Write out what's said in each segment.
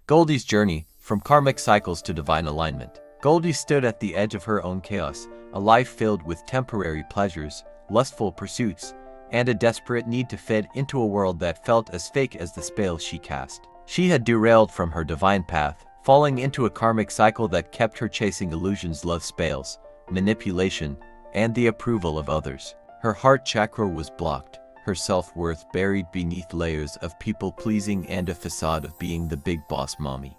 Goldie's journey, from karmic cycles to divine alignment. Goldie stood at the edge of her own chaos, a life filled with temporary pleasures, lustful pursuits, and a desperate need to fit into a world that felt as fake as the spells she cast. She had derailed from her divine path, falling into a karmic cycle that kept her chasing illusions, love spells, manipulation, and the approval of others. Her heart chakra was blocked, her self-worth buried beneath layers of people-pleasing and a facade of being the big boss mommy.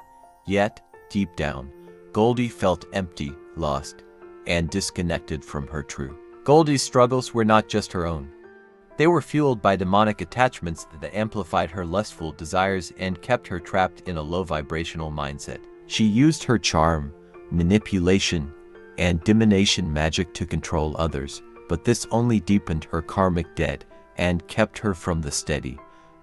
Yet, deep down, Goldie felt empty, lost, and disconnected from her true. Goldie's struggles were not just her own. They were fueled by demonic attachments that amplified her lustful desires and kept her trapped in a low-vibrational mindset. She used her charm, manipulation, and divination magic to control others, but this only deepened her karmic debt and kept her from the steady,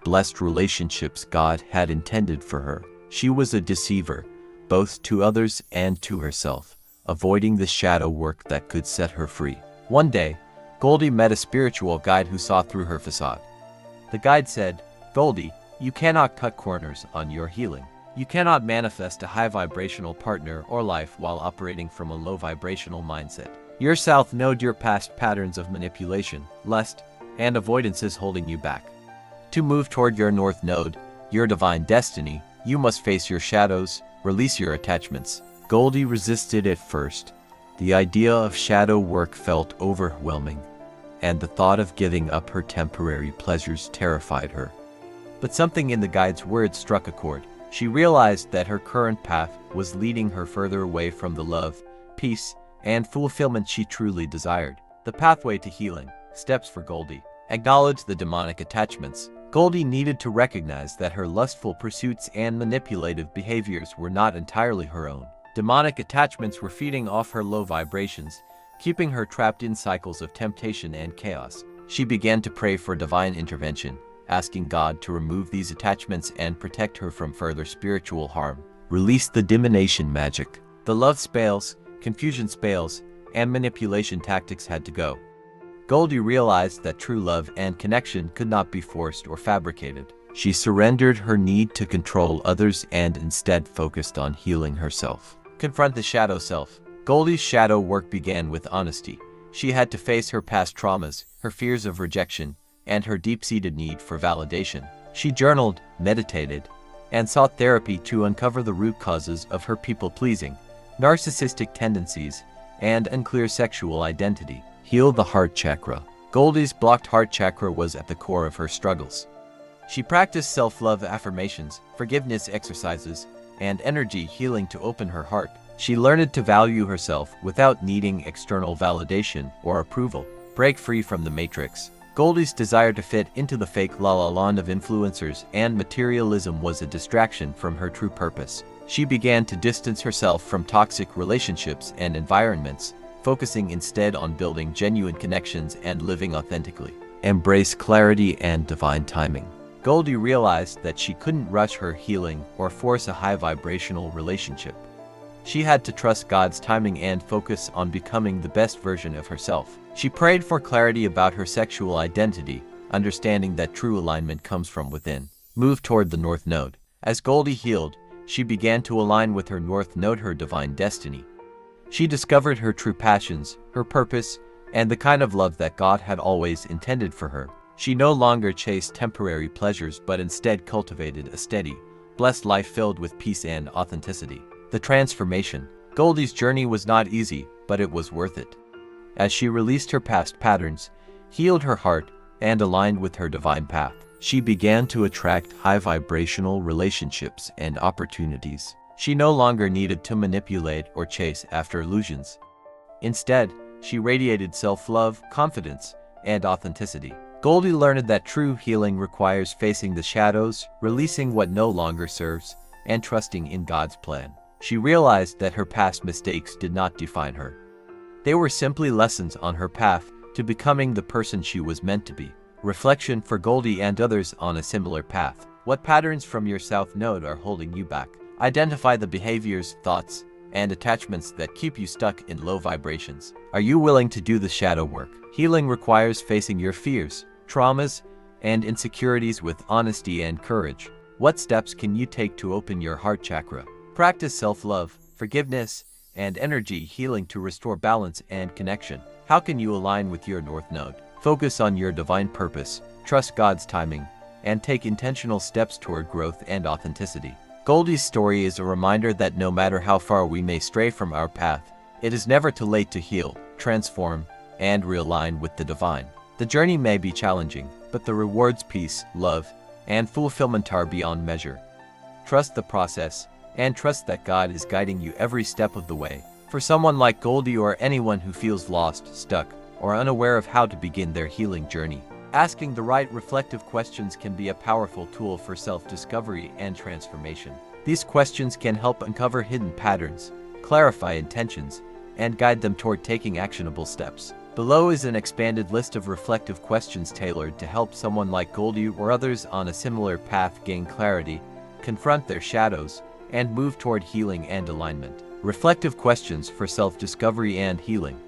blessed relationships God had intended for her. She was a deceiver, both to others and to herself, avoiding the shadow work that could set her free. One day, Goldie met a spiritual guide who saw through her facade. The guide said, "Goldie, you cannot cut corners on your healing. You cannot manifest a high-vibrational partner or life while operating from a low-vibrational mindset. Your south node, your past patterns of manipulation, lust, and avoidance is holding you back. To move toward your north node, your divine destiny, you must face your shadows, release your attachments." Goldie resisted at first. The idea of shadow work felt overwhelming, and the thought of giving up her temporary pleasures terrified her. But something in the guide's words struck a chord. She realized that her current path was leading her further away from the love, peace, and fulfillment she truly desired. The pathway to healing. Steps for Goldie. Acknowledge the demonic attachments. Goldie needed to recognize that her lustful pursuits and manipulative behaviors were not entirely her own. Demonic attachments were feeding off her low vibrations, keeping her trapped in cycles of temptation and chaos. She began to pray for divine intervention, asking God to remove these attachments and protect her from further spiritual harm. Release the divination magic. The love spells, confusion spells, and manipulation tactics had to go. Goldie realized that true love and connection could not be forced or fabricated. She surrendered her need to control others and instead focused on healing herself. Confront the shadow self. Goldie's shadow work began with honesty. She had to face her past traumas, her fears of rejection, and her deep-seated need for validation. She journaled, meditated, and sought therapy to uncover the root causes of her people-pleasing, narcissistic tendencies, and unclear sexual identity. Heal the heart chakra. Goldie's blocked heart chakra was at the core of her struggles. She practiced self-love affirmations, forgiveness exercises, and energy healing to open her heart. She learned to value herself without needing external validation or approval. Break free from the matrix. Goldie's desire to fit into the fake la-la land of influencers and materialism was a distraction from her true purpose. She began to distance herself from toxic relationships and environments, focusing instead on building genuine connections and living authentically. Embrace clarity and divine timing. Goldie realized that she couldn't rush her healing or force a high-vibrational relationship. She had to trust God's timing and focus on becoming the best version of herself. She prayed for clarity about her sexual identity, understanding that true alignment comes from within. Move toward the North Node. As Goldie healed, she began to align with her North Node, her divine destiny. She discovered her true passions, her purpose, and the kind of love that God had always intended for her. She no longer chased temporary pleasures but instead cultivated a steady, blessed life filled with peace and authenticity. The transformation. Goldie's journey was not easy, but it was worth it. As she released her past patterns, healed her heart, and aligned with her divine path, she began to attract high-vibrational relationships and opportunities. She no longer needed to manipulate or chase after illusions. Instead, she radiated self-love, confidence, and authenticity. Goldie learned that true healing requires facing the shadows, releasing what no longer serves, and trusting in God's plan. She realized that her past mistakes did not define her. They were simply lessons on her path to becoming the person she was meant to be. Reflection for Goldie and others on a similar path. What patterns from your South Node are holding you back? Identify the behaviors, thoughts, and attachments that keep you stuck in low vibrations. Are you willing to do the shadow work? Healing requires facing your fears, traumas, and insecurities with honesty and courage. What steps can you take to open your heart chakra? Practice self-love, forgiveness, and energy healing to restore balance and connection. How can you align with your North Node? Focus on your divine purpose, trust God's timing, and take intentional steps toward growth and authenticity. Goldie's story is a reminder that no matter how far we may stray from our path, it is never too late to heal, transform, and realign with the divine. The journey may be challenging, but the rewards, peace, love, and fulfillment are beyond measure. Trust the process, and trust that God is guiding you every step of the way. For someone like Goldie or anyone who feels lost, stuck, or unaware of how to begin their healing journey, asking the right reflective questions can be a powerful tool for self-discovery and transformation. These questions can help uncover hidden patterns, clarify intentions, and guide them toward taking actionable steps. Below is an expanded list of reflective questions tailored to help someone like Goldie or others on a similar path gain clarity, confront their shadows, and move toward healing and alignment. Reflective questions for self-discovery and healing.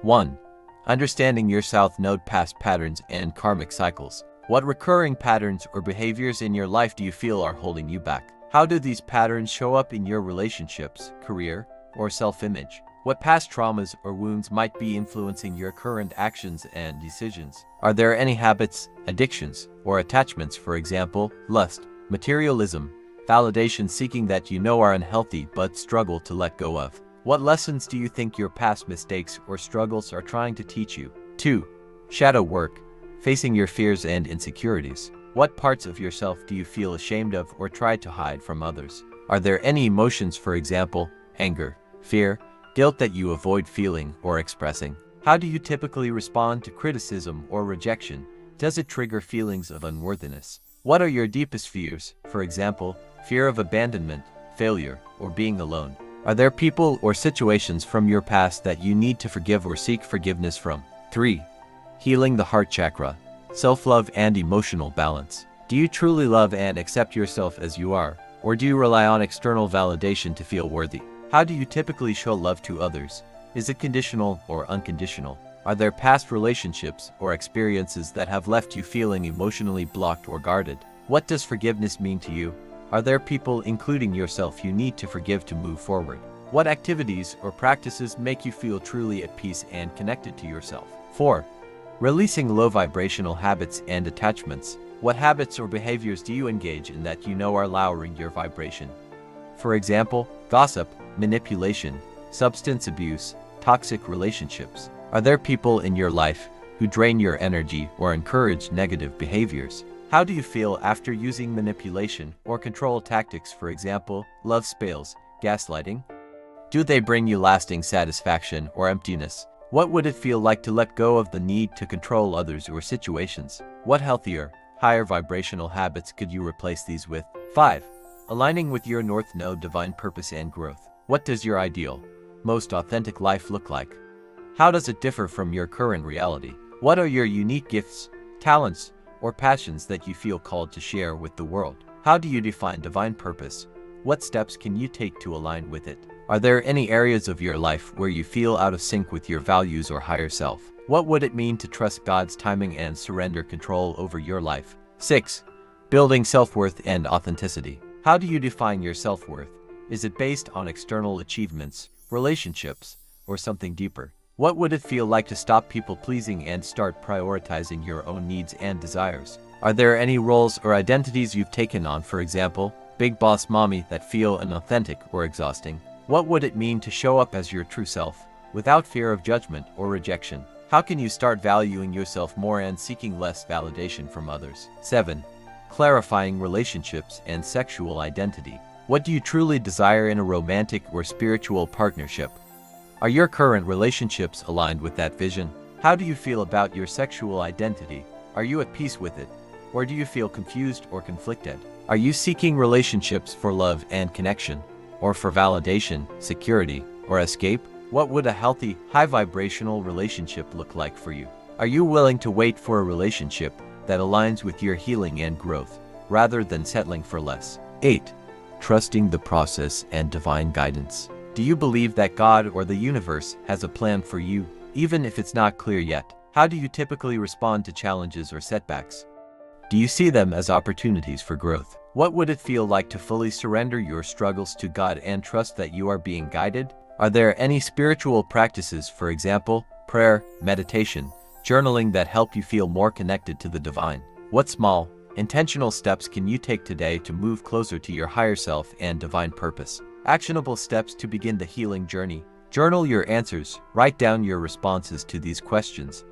1. Understanding your South Node past patterns and karmic cycles. What recurring patterns or behaviors in your life do you feel are holding you back? How do these patterns show up in your relationships, career, or self-image? What past traumas or wounds might be influencing your current actions and decisions? Are there any habits, addictions, or attachments, for example, lust, materialism, validation seeking that you know are unhealthy but struggle to let go of? What lessons do you think your past mistakes or struggles are trying to teach you? 2. Shadow work, facing your fears and insecurities. What parts of yourself do you feel ashamed of or try to hide from others? Are there any emotions, for example, anger, fear, guilt that you avoid feeling or expressing? How do you typically respond to criticism or rejection? Does it trigger feelings of unworthiness? What are your deepest fears, for example, fear of abandonment, failure, or being alone? Are there people or situations from your past that you need to forgive or seek forgiveness from? 3. Healing the heart chakra, self-love and emotional balance. Do you truly love and accept yourself as you are, or do you rely on external validation to feel worthy? How do you typically show love to others? Is it conditional or unconditional? Are there past relationships or experiences that have left you feeling emotionally blocked or guarded? What does forgiveness mean to you? Are there people, including yourself, you need to forgive to move forward? What activities or practices make you feel truly at peace and connected to yourself? 4. Releasing low vibrational habits and attachments. What habits or behaviors do you engage in that you know are lowering your vibration? For example, gossip, manipulation, substance abuse, toxic relationships. Are there people in your life who drain your energy or encourage negative behaviors? How do you feel after using manipulation or control tactics, for example, love spells, gaslighting? Do they bring you lasting satisfaction or emptiness? What would it feel like to let go of the need to control others or situations? What healthier, higher vibrational habits could you replace these with? 5. Aligning with your North Node divine purpose and growth. What does your ideal, most authentic life look like? How does it differ from your current reality? What are your unique gifts, talents, or passions that you feel called to share with the world? How do you define divine purpose? What steps can you take to align with it? Are there any areas of your life where you feel out of sync with your values or higher self? What would it mean to trust God's timing and surrender control over your life? 6. Building self-worth and authenticity. How do you define your self-worth? Is it based on external achievements, relationships, or something deeper? What would it feel like to stop people-pleasing and start prioritizing your own needs and desires? Are there any roles or identities you've taken on, for example, big boss mommy, that feel inauthentic or exhausting? What would it mean to show up as your true self, without fear of judgment or rejection? How can you start valuing yourself more and seeking less validation from others? 7. Clarifying relationships and sexual identity. What do you truly desire in a romantic or spiritual partnership? Are your current relationships aligned with that vision? How do you feel about your sexual identity? Are you at peace with it? Or do you feel confused or conflicted? Are you seeking relationships for love and connection, or for validation, security, or escape? What would a healthy, high-vibrational relationship look like for you? Are you willing to wait for a relationship that aligns with your healing and growth, rather than settling for less? 8. Trusting the process and divine guidance. Do you believe that God or the universe has a plan for you, even if it's not clear yet? How do you typically respond to challenges or setbacks? Do you see them as opportunities for growth? What would it feel like to fully surrender your struggles to God and trust that you are being guided? Are there any spiritual practices, for example, prayer, meditation, journaling, that help you feel more connected to the divine? What small, intentional steps can you take today to move closer to your higher self and divine purpose? Actionable steps to begin the healing journey. Journal your answers. Write down your responses to these questions.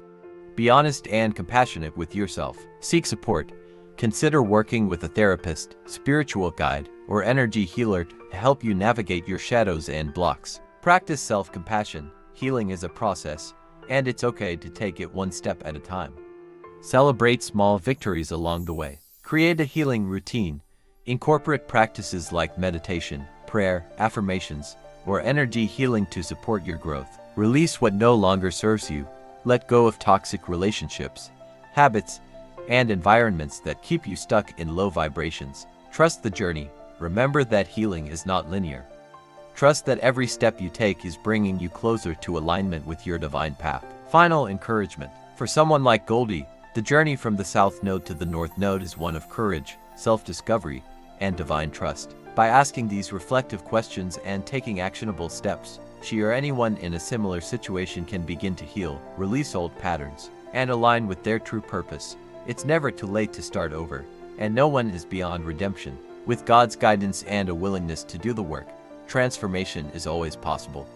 Be honest and compassionate with yourself. Seek support. Consider working with a therapist, spiritual guide, or energy healer to help you navigate your shadows and blocks. Practice self-compassion. Healing is a process, and it's okay to take it one step at a time. Celebrate small victories along the way. Create a healing routine. Incorporate practices like meditation, prayer, affirmations, or energy healing to support your growth. Release what no longer serves you. Let go of toxic relationships, habits, and environments that keep you stuck in low vibrations. Trust the journey. Remember that healing is not linear. Trust that every step you take is bringing you closer to alignment with your divine path. Final encouragement. For someone like Goldie, the journey from the South Node to the North Node is one of courage, self-discovery, and divine trust. By asking these reflective questions and taking actionable steps, she or anyone in a similar situation can begin to heal, release old patterns, and align with their true purpose. It's never too late to start over, and no one is beyond redemption. With God's guidance and a willingness to do the work, transformation is always possible.